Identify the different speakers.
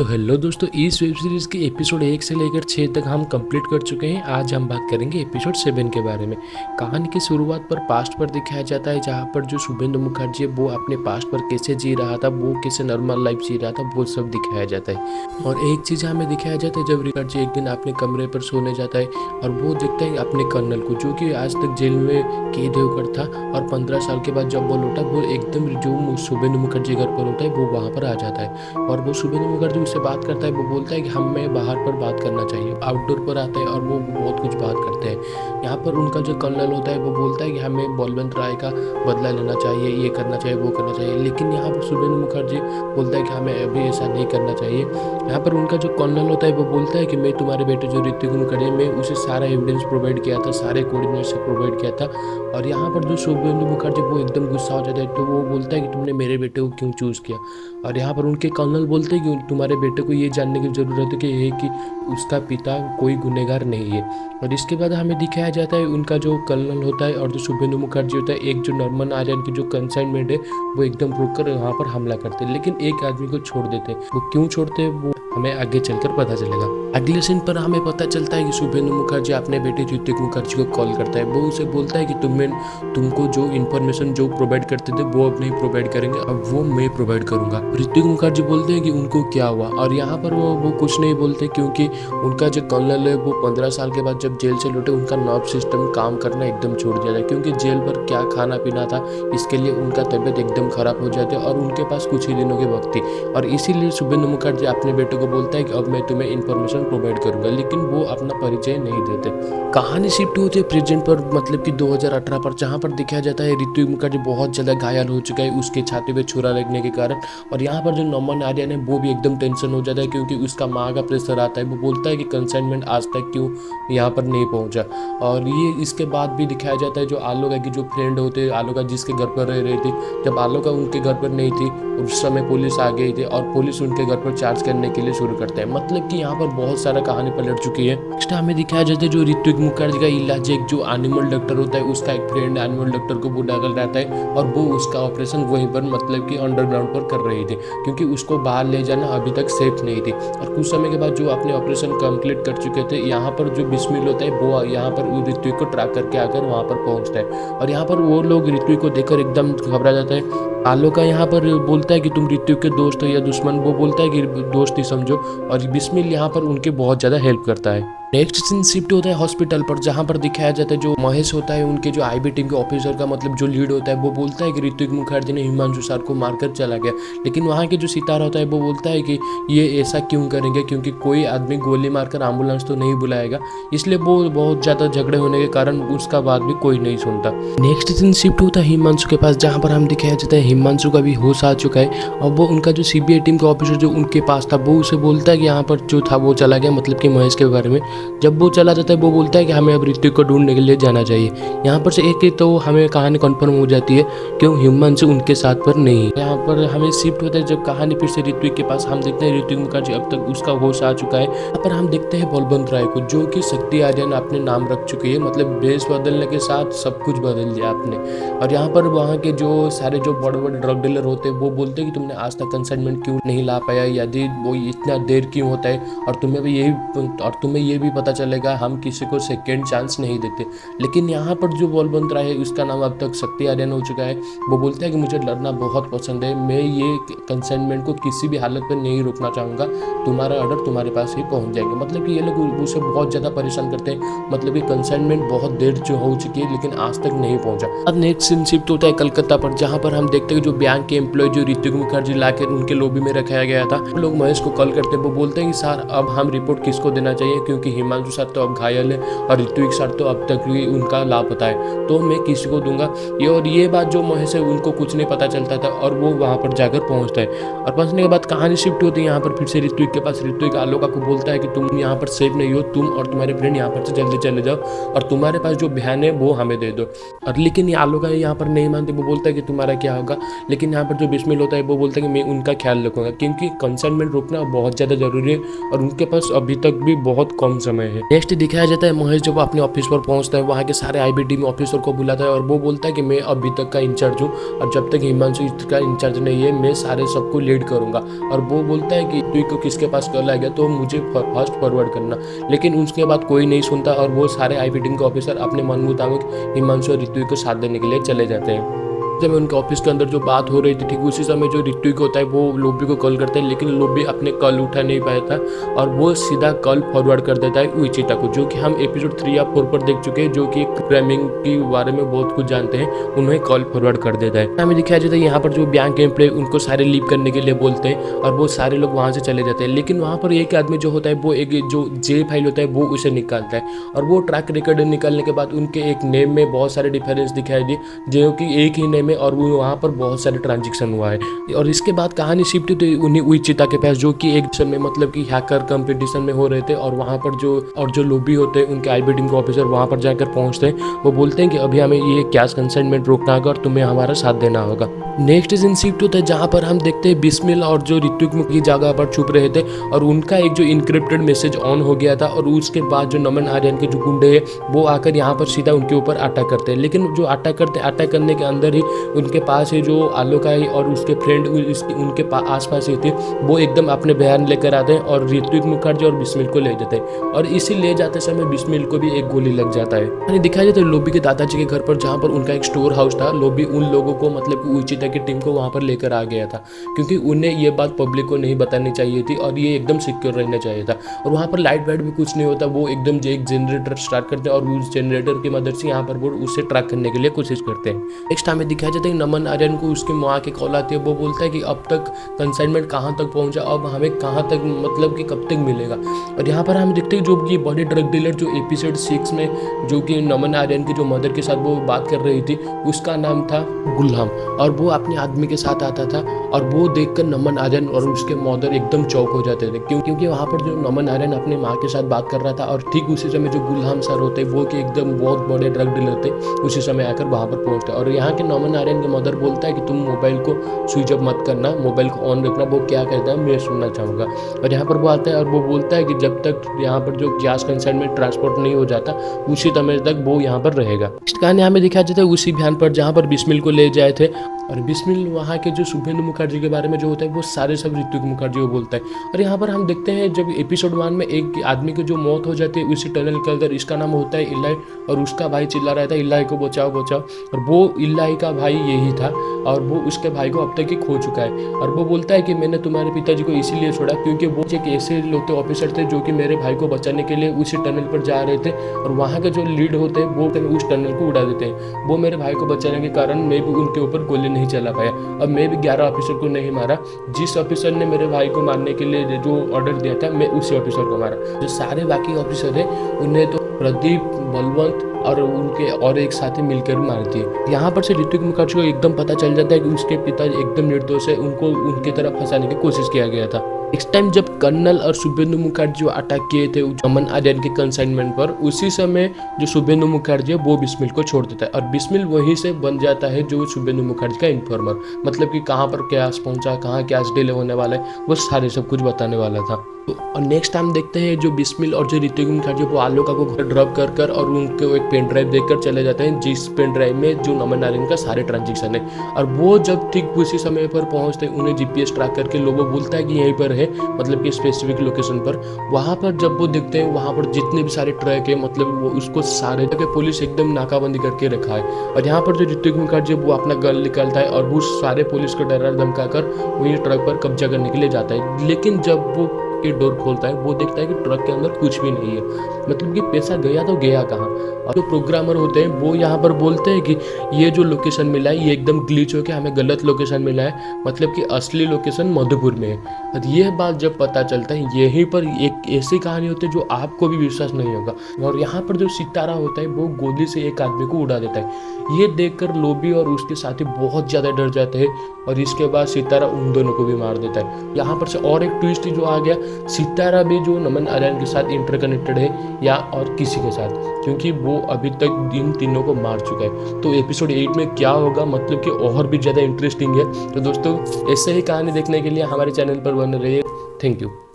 Speaker 1: तो हेलो दोस्तों, इस वेब सीरीज़ के एपिसोड 1 से लेकर 6 तक हम कंप्लीट कर चुके हैं। आज हम बात करेंगे एपिसोड 7 के बारे में। कहानी की शुरुआत पर पास्ट पर दिखाया जाता है, जहां पर जो शुभेंदु मुखर्जी है वो अपने पास्ट पर कैसे जी रहा था, वो कैसे नॉर्मल लाइफ जी रहा था, वो सब दिखाया जाता है। और एक चीज़ हमें दिखाया जाता है, जब मुखर्जी एक दिन अपने कमरे पर सोने जाता है और वो देखता है अपने कर्नल को, जो कि आज तक जेल में कैद होकर था। और 15 साल के बाद जब वो लौटा, वो एकदम जो शुभेंदु मुखर्जी घर पर होता है वो वहाँ पर आ जाता है। और वो शुभेंदु मुखर्जी उससे बात करता है। वो बोलता है कि हमें बाहर पर बात करना चाहिए। आउटडोर पर आता है और वो बहुत कुछ बात करते हैं। यहाँ पर उनका जो कर्नल होता है वो बोलता है कि हमें बलवंत राय का बदला लेना चाहिए, ये करना चाहिए, वो करना चाहिए। लेकिन यहाँ पर शुभेंदु मुखर्जी बोलता है कि हमें अभी ऐसा नहीं करना चाहिए। यहाँ पर उनका जो कर्नल होता है वो बोलता है कि मैं तुम्हारे बेटे जो ऋतिक मुखर्जी है, मैं उसे सारा एविडेंस प्रोवाइड किया था, सारे कोऑर्डिनेट्स प्रोवाइड किया था। और यहाँ पर जो शुभेंदु मुखर्जी वो एकदम गुस्सा हो जाता है। तो वो बोलता है कि तुमने मेरे बेटे को क्यों चूज़ किया। और यहाँ पर उनके कर्नल बोलते हैं कि तुम्हारे बेटे को ये जानने की ज़रूरत है कि उसका पिता कोई गुनहगार नहीं है। और इसके बाद हमें दिखाया जाता है उनका जो कर्नल होता है और जो शुभेंदु मुखर्जी होता है, एक जो नॉर्मन आर्यन की जो कंसाइनमेंट है वो एकदम रोक कर वहाँ पर हमला करते हैं। लेकिन एक आदमी को छोड़ देते हैं। वो क्यों छोड़ते हैं वो हमें आगे चलकर पता चलेगा। अगले सीन पर हमें पता चलता है कि शुभेंदु मुखर्जी अपने बेटे ऋतिक मुखर्जी को कॉल करता है। वो उसे बोलता है कि तुमको जो इन्फॉर्मेशन जो प्रोवाइड करते थे वो अब नहीं प्रोवाइड करेंगे, अब वो मैं प्रोवाइड करूंगा। ऋतिक मुखर्जी बोलते हैं कि उनको क्या हुआ। और यहाँ पर वो कुछ नहीं बोलते, क्योंकि उनका जो कर्नल है वो 15 साल के बाद जब जेल से लौटे उनका नर्व सिस्टम काम करना एकदम छोड़ दिया था। क्योंकि जेल पर क्या खाना पीना था, इसके लिए उनका तबीयत एकदम खराब हो जाती है और उनके पास कुछ ही दिनों की वक्त थी। और इसीलिए शुभेंदु मुखर्जी अपने बेटे को बोलता है कि अब मैं तुम्हें इन्फॉर्मेशन प्रोवाइड करूंगा। लेकिन वो अपना परिचय नहीं देते। कहानी शिफ्ट होती है प्रेजेंट पर, मतलब कि 2018 पर, जहाँ पर दिखाया जाता है ऋतिक मुखर्जी बहुत ज़्यादा घायल हो चुका है उसके छाती पे छुरा लगने के कारण। और यहाँ पर जो नॉर्मन आर्यन है वो भी एकदम टेंशन हो जाता है, क्योंकि उसका माँ का प्रेशर आता है। वो बोलता है कि कंसाइनमेंट आज तक क्यों यहाँ पर नहीं पहुँचा। और ये इसके बाद भी दिखाया जाता है जो आलोका की जो फ्रेंड होते हैं, आलोका जिसके घर पर रह रही थी, जब आलोका उनके घर पर नहीं थी उस समय पुलिस आ गई थी और पुलिस उनके घर पर चार्ज करने के लिए शुरू करते हैं। मतलब कि यहाँ पर बहुत सारा कहानी पलट चुकी है। नेक्स्ट हमें दिखाया जाता है जो ऋतिक मुखर्जी का इलाज, एक जो एनिमल डॉक्टर होता है उसका एक फ्रेंड एनिमल डॉक्टर को वो डाल रहता है और वो उसका ऑपरेशन वहीं पर मतलब कि अंडरग्राउंड पर कर रही थी, क्योंकि उसको बाहर ले जाना अभी तक सेफ नहीं थी। और कुछ समय के बाद जो अपने ऑपरेशन कंप्लीट कर चुके थे, यहाँ पर जो बिस्मिल होता है वो यहाँ पर ऋतिक को ट्रैक करके आकर वहाँ पर पहुँचता है। और यहाँ पर वो लोग ऋतिक को देखकर एकदम घबरा जाता है। आलोका यहाँ पर बोलता है कि तुम ऋतिक के दोस्त हो या दुश्मन, वो बोलता है कि दोस्त ही समझो। और बिस्मिल यहाँ पर उनके बहुत ज़्यादा हेल्प करता है। नेक्स्ट सीन शिफ्ट होता है हॉस्पिटल पर, जहाँ पर दिखाया जाता है जो महेश होता है उनके जो आईबी टीम के ऑफिसर का मतलब जो लीड होता है, वो बोलता है कि ऋतिक मुखर्जी ने हिमांशु सर को मारकर चला गया। लेकिन वहाँ के जो सितारा होता है वो बोलता है कि ये ऐसा क्यों करेंगे, क्योंकि कोई आदमी गोली मारकर एम्बुलेंस तो नहीं बुलाएगा। इसलिए वो बहुत ज़्यादा झगड़े होने के कारण उसका बात भी कोई नहीं सुनता। नेक्स्ट सीन शिफ्ट होता है हिमांशु के पास, जहाँ पर हम दिखाया जाता है हिमांशु का भी होश आ चुका है। और वो उनका जो सीबीआई टीम का ऑफिसर जो उनके पास था वो उसे बोलता है कि यहाँ पर जो था वो चला गया, मतलब कि महेश के बारे में। जब वो चला जाता है वो बोलता है कि हमें अब ऋतिक को ढूंढने के लिए जाना चाहिए। यहाँ पर से एक तो हमें कहानी कंफर्म हो जाती है क्यों हिमांशु उनके साथ पर नहीं है। यहाँ पर हमें शिफ्ट होता है जब कहानी फिर से ऋतिक के पास, हम देखते हैं ऋतिक मुखर्जी अब तक उसका होश आ चुका है। यहाँ पर हम देखते हैं बलवंत राय को, जो कि शक्ति आर्यन अपने नाम रख चुकी है। मतलब बेस बदलने के साथ सब कुछ बदल दिया आपने। और यहाँ पर वहाँ के जो सारे जो बड़े बड़े ड्रग डीलर होते हैं वो बोलते हैं कि तुमने आज तक कंसाइनमेंट क्यों नहीं ला पाया, यदि वो इतना देर क्यों होता है। और तुम्हें ये भी पता चलेगा हम किसी को सेकेंड चांस नहीं देते। लेकिन यहाँ पर जो बलवंत राय है उसका नाम अब तक शक्ति आर्यन हो चुका है। वो बोलता है कि मुझे लड़ना बहुत पसंद है, मैं ये कंसाइनमेंट को किसी भी हालत में नहीं रोकना चाहूँगा, तुम्हारा ऑर्डर तुम्हारे पास ही पहुँच जाएगा। मतलब कि ये लोग उसे बहुत ज़्यादा परेशान करते हैं। मतलब कि कंसाइनमेंट बहुत देर जो हो चुकी है लेकिन आज तक नहीं पहुँचा। अब नेक्स्ट सीन शिफ्ट होता है कलकत्ता पर, जहाँ पर हम देखते हैं जो बैंक के एम्प्लॉय जो ऋतिक मुखर्जी लाकर उनके लॉबी में रखाया गया था, लोग महेश को कॉल करते हैं। वो बोलते हैं कि सर अब हम रिपोर्ट किसको देना चाहिए, क्योंकि हिमांशु सर तो अब घायल है और ऋतिक सर तो अब तक भी उनका लापता है, तो मैं किसी को दूंगा। ये बात जो महेश है उनको कुछ नहीं पता चलता था और वो वहाँ पर जाकर पहुँचता है। और पहुँचने के बाद कहानी शिफ्ट होती है यहाँ पर फिर से ऋतिक के पास। ऋतिक आलोका को बोलता है कि तुम यहाँ पर सेफ नहीं हो, तुम और तुम्हारे फ्रेंड यहाँ पर से जल्दी चले जाओ और तुम्हारे पास जो बहन है वो हमें दे दो। और लेकिन ये आलोका यहाँ पर नहीं मानती। वो बोलता है कि तुम्हारा क्या होगा। लेकिन यहाँ पर जो बिस्मिल होता है वो बोलता है कि मैं उनका ख्याल रखूँगा, क्योंकि कंसाइनमेंट रोकना बहुत ज़्यादा ज़रूरी है और उनके पास अभी तक भी बहुत कम समय है। नेक्स्ट दिखाया जाता है महेश जब अपने ऑफिस पर पहुंचता है, वहाँ के सारे आईबीडी में ऑफिसर को बुलाता है और वो बोलता है कि मैं अभी तक का इंचार्ज हूँ और जब तक हिमांशु इसका इंचार्ज नहीं है मैं सारे सबको लीड करूंगा। और वो बोलता है कि तू को किसके पास कॉल आ गया तो मुझे फास्ट फॉरवर्ड करना, लेकिन उसके बाद कोई नहीं सुनता और वो सारे आईबीडी के ऑफिसर अपने मन मुताबिक हिमांशु और ऋत्विक को साथ देने के लिए चले जाते हैं। जब उनके ऑफिस के अंदर जो बात हो रही थी ठीक उसी समय जो ऋत्विक होता है वो लोबी को कॉल करता है, लेकिन लोबी अपने कॉल उठा नहीं पाया था और वो सीधा कॉल फॉरवर्ड कर देता है उइचिता को, जो कि हम एपिसोड 3 या 4 पर देख चुके हैं, जो कि प्रोग्रामिंग के बारे में बहुत कुछ जानते हैं, उन्हें कॉल फॉरवर्ड कर देता है। हमें दिखाया जाता है यहाँ पर जो बैंक एम्प्लॉय उनको सारे लीव करने के लिए बोलते हैं और वो सारे लोग वहाँ से चले जाते हैं, लेकिन वहाँ पर एक आदमी जो होता है वो एक जो जे फाइल होता है वो उसे निकालता है और वो ट्रैक रिकॉर्ड निकालने के बाद उनके एक नेम में बहुत सारे डिफरेंस दिखाई दिए, जो कि एक ही नेम है और वो वहाँ पर बहुत सारे ट्रांजेक्शन हुआ है। और इसके बाद कहानी शिफ्ट हुई उन्हीं उइचिता के पास, जो कि एक में मतलब कि हैकर कंपटीशन में हो रहे थे और वहाँ पर जो लोबी होते हैं उनके आईबीडी के ऑफिसर वहाँ पर जाकर पहुँचते हैं। वो बोलते हैं कि अभी हमें ये कैश कंसाइनमेंट रोकना होगा और तुम्हें हमारा साथ देना होगा। नेक्स्ट सीन शिफ्ट होता है जहाँ पर हम देखते हैं बिस्मिल और जो ऋत्विक की जगह पर छुप रहे थे और उनका एक जो इनक्रिप्टेड मैसेज ऑन हो गया था और उसके बाद जो नमन आर्यन के जो गुंडे हैं वो आकर यहाँ पर सीधा उनके ऊपर अटैक करते हैं, लेकिन जो अटैक करने के अंदर ही उनके पास ही जो आलोका है और उसके फ्रेंड उनके आसपास ही थे, वो एकदम अपने बयान लेकर आते हैं और ऋत्विक मुखर्जी और बिस्मिल को ले जाते हैं और इसी ले जाते समय बिस्मिल को भी एक गोली लग जाता है। दिखाया जाता है लोबी के दादाजी के घर पर जहाँ पर उनका एक स्टोर हाउस था। लोबी उन लोगों को मतलब कि उइचिता की टीम को वहाँ पर लेकर आ गया था क्योंकि उन्हें ये बात पब्लिक को नहीं बतानी चाहिए थी और ये एकदम सिक्योर रहना चाहिए था। और वहाँ पर लाइट वाइट भी कुछ नहीं होता, वो एकदम एक जनरेटर स्टार्ट करते हैं और उस जनरेटर की मदद से यहाँ पर वो उससे ट्रैक करने के लिए कोशिश करते हैं। नेक्स्ट हमें दिखाया जाता है नमन आर्यन को उसकी माँ की कॉल आती है, वो बोलता है कि अब तक कंसाइनमेंट कहाँ तक पहुँचा, अब हमें कहाँ तक मतलब कि कब तक मिलेगा। और यहाँ पर हम देखते हैं जो ये बॉडी ड्रग डीलर जो एपिसोड 6 में जो कि नमन आर्यन की जो मदर के साथ वो बात कर रही थी उसका नाम था गुलहम और वो अपने आदमी के साथ आता था और वो देखकर नमन आर्यन और उसके मदर एकदम चौक हो जाते थे क्योंकि वहाँ पर जो नमन आर्यन अपने माँ के साथ बात कर रहा था और ठीक उसी समय जो गुलहम सर होते वो कि एकदम बहुत बड़े ड्रग डीलर थे उसी समय आकर वहाँ पर पहुँचते। और यहाँ के नमन आर्यन के मदर बोलता है कि तुम मोबाइल को स्विच ऑफ मत करना, मोबाइल को ऑन रखना, वो क्या कहता है मैं सुनना चाहूँगा। और यहाँ पर वो आता है और वो बोलता है कि जब तक यहाँ पर जो गैस कंसाइनमेंट ट्रांसपोर्ट नहीं हो जाता उसी समय तक वो यहाँ पर रहेगा। नेक्स्ट कहानी हमें दिखाया जाता है उसी बयान पर जहाँ पर बिस्मिल को ले जाए थे और बिस्मिल वहाँ के जो शुभेंदु मुखर्जी के बारे में जो होता है वो सारे सब ऋत्विक मुखर्जी को बोलता है। और यहाँ पर हम देखते हैं जब एपिसोड 1 में एक आदमी की जो मौत हो जाती है उसी टनल के अंदर, इसका नाम होता है इलाई और उसका भाई चिल्ला रहा था इलाई को बचाओ बचाओ, और वो इलाई का भाई यही था और वो उसके भाई को अब तक ही खो चुका है। और वो बोलता है कि मैंने तुम्हारे पिताजी को इसीलिए छोड़ा क्योंकि वो एक ऐसे लोग ऑफिसर थे जो कि मेरे भाई को बचाने के लिए उसी टनल पर जा रहे थे और वहाँ के जो लीड होते हैं वो उस टनल को उड़ा देते हैं। वो मेरे भाई को बचाने के कारण मैं भी उनके ऊपर गोली नहीं चला पाया और मैं भी 11 ऑफिसर को नहीं मारा, जिस ऑफिसर ने मेरे भाई को मारने के लिए जो ऑर्डर दिया था मैं उसी ऑफिसर को मारा। जो सारे बाकी ऑफिसर है उन्हें तो प्रदीप, बलवंत और उनके और एक साथी मिलकर मार दिए। यहाँ पर से ऋत्विक मुखर्जी को एकदम पता चल जाता है कि उसके पिता एकदम निर्दोष है, उनको उनकी तरफ फंसाने की कोशिश किया गया था। नेक्स्ट टाइम जब कर्नल और शुभेंदु मुखर्जी अटैक किए थे नमन आर्यन के कंसाइनमेंट पर, उसी समय जो शुभेंदु मुखर्जी है वो बिस्मिल को छोड़ देता है और बिस्मिल वहीं से बन जाता है जो शुभेंदु मुखर्जी का इन्फॉर्मर, मतलब कि कहाँ पर कैश पहुंचा, कहाँ कैश डिले होने वाला है, वो सारे सब कुछ बताने वाला था। और नेक्स्ट टाइम देखते हैं जो बिस्मिल और जो ऋत्विक मुखर्जी वो आलोका को घर ड्रॉप कर और उनको एक पेन ड्राइव देकर चले जाते हैं जिस पेन ड्राइव में जो नमन आर्यन का सारे ट्रांजेक्शन है। और वो जब ठीक उसी समय पर पहुंचते हैं उन्हें जीपीएस ट्रैक करके लोगों बोलता है कि यहीं पर है, मतलब कि स्पेसिफिक लोकेशन पर। वहाँ पर जब वो देखते हैं वहाँ पर जितने भी सारे ट्रक है मतलब वो उसको सारे जगह पुलिस एकदम नाकाबंदी करके रखा है। और यहाँ पर जो ऋत्विक मुखर्जी वो अपना गन निकालता है और वो सारे पुलिस को डरा धमका कर वही ट्रक पर कब्जा करने के लिए जाता है। लेकिन जब वो के डोर खोलता है वो देखता है कि ट्रक के अंदर कुछ भी नहीं है, मतलब कि पैसा गया तो गया कहाँ। और जो प्रोग्रामर होते हैं वो यहाँ पर बोलते हैं कि ये जो लोकेशन मिला है ये एकदम ग्लिच होकर हमें गलत लोकेशन मिला है, मतलब कि असली लोकेशन मधुपुर में है। और यह बात जब पता चलता है यहीं पर एक ऐसी कहानी होती है जो आपको भी विश्वास नहीं होगा। और यहाँ पर जो सितारा होता है वो गोली से एक आदमी को उड़ा देता है। ये देखकर लोबी और उसके साथी बहुत ज़्यादा डर जाते हैं और इसके बाद सितारा उन दोनों को भी मार देता है। यहाँ पर से और एक ट्विस्ट जो आ गया, सितारा भी जो नमन आर्यन के साथ इंटरकनेक्टेड है या और किसी के साथ, क्योंकि वो अभी तक इन तीनों को मार चुका है। तो एपिसोड 8 में क्या होगा, मतलब कि और भी ज़्यादा इंटरेस्टिंग है। तो दोस्तों ऐसे ही कहानी देखने के लिए हमारे चैनल पर बने रहिए। Thank you.